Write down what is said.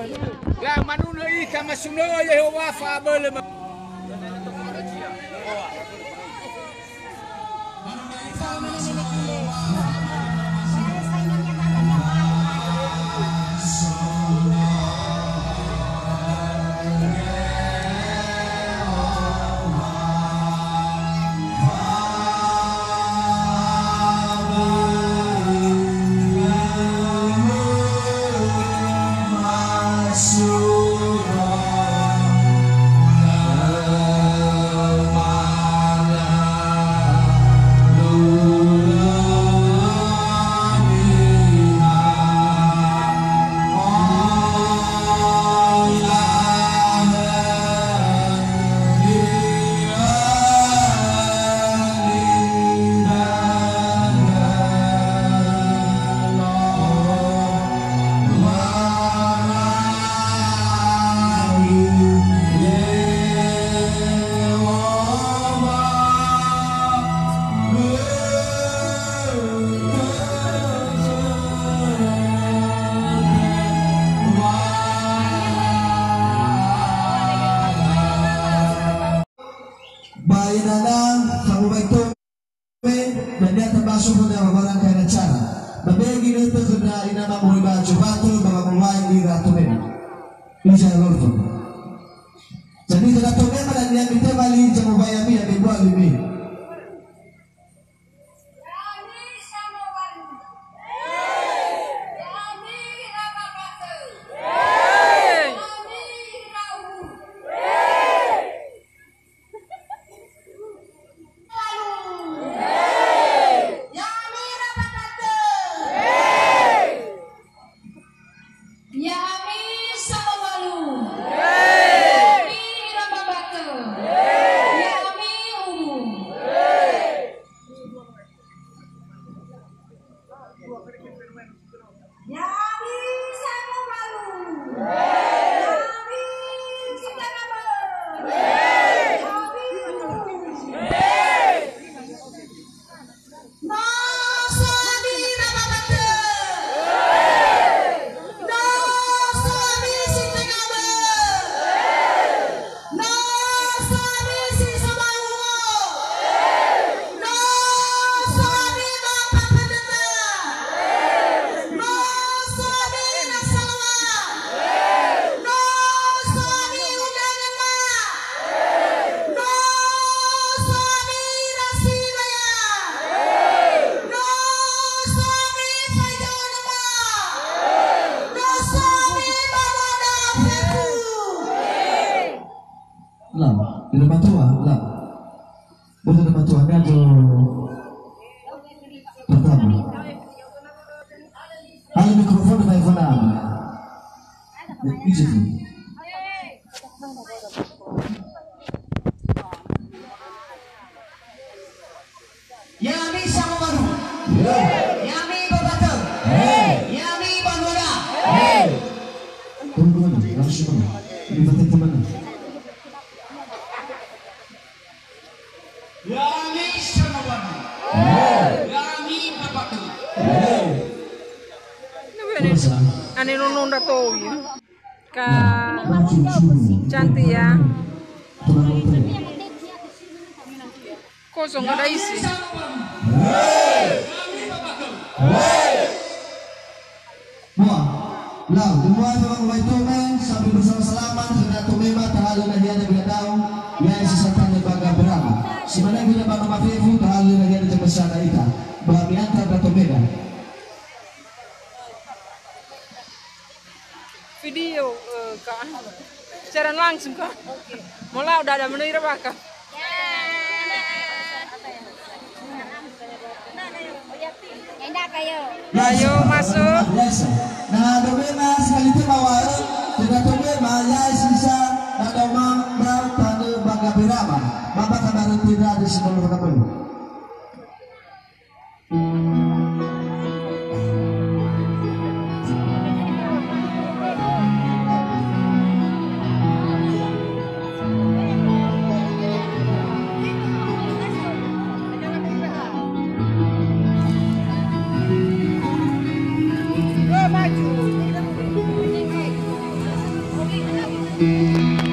La manuna ika masuno Yehova fa bele. Bayanana kamu baik tu, dan dia termasuk pada barang kaya cara. Berbagi itu sudah ina mahu baca batu bahwa mulai di ratu ini. Insya Allah tu. Jadi ratu ini pada dia kita balik jamu bayami yang dibuat lebih. Di tempat tua, lah. Bukan tempat tua, ada pertama. Hal mikrofon dan iPhone apa? Bisa tu. Yami sama baru. Yami berbatal. Yami bangunan. Tunggu mana? Harus mana? Di batal mana? Yami sama baru. Yami berbatal. Ani nunun dato ya. Ka cantik ya. Kosong ada isi. Lah, dimulai memang baik men sambil bersama-sama sudah tumema tahalu lagi ada bila tahu yang sesatan lembaga berapa. Sebenarnya bila bang mafifu tahalu lagi ada jembesana ita. Bahami antar dato beda. Video kak, siaran langsung kak. Mulai udah ada menu bakal. Ayo masuk. Nah, domema sekali itu bawa sudah domema ya sisa nak domang berau tanda bangga berama. Bapa kabar tidak di seluruh kampung. Thank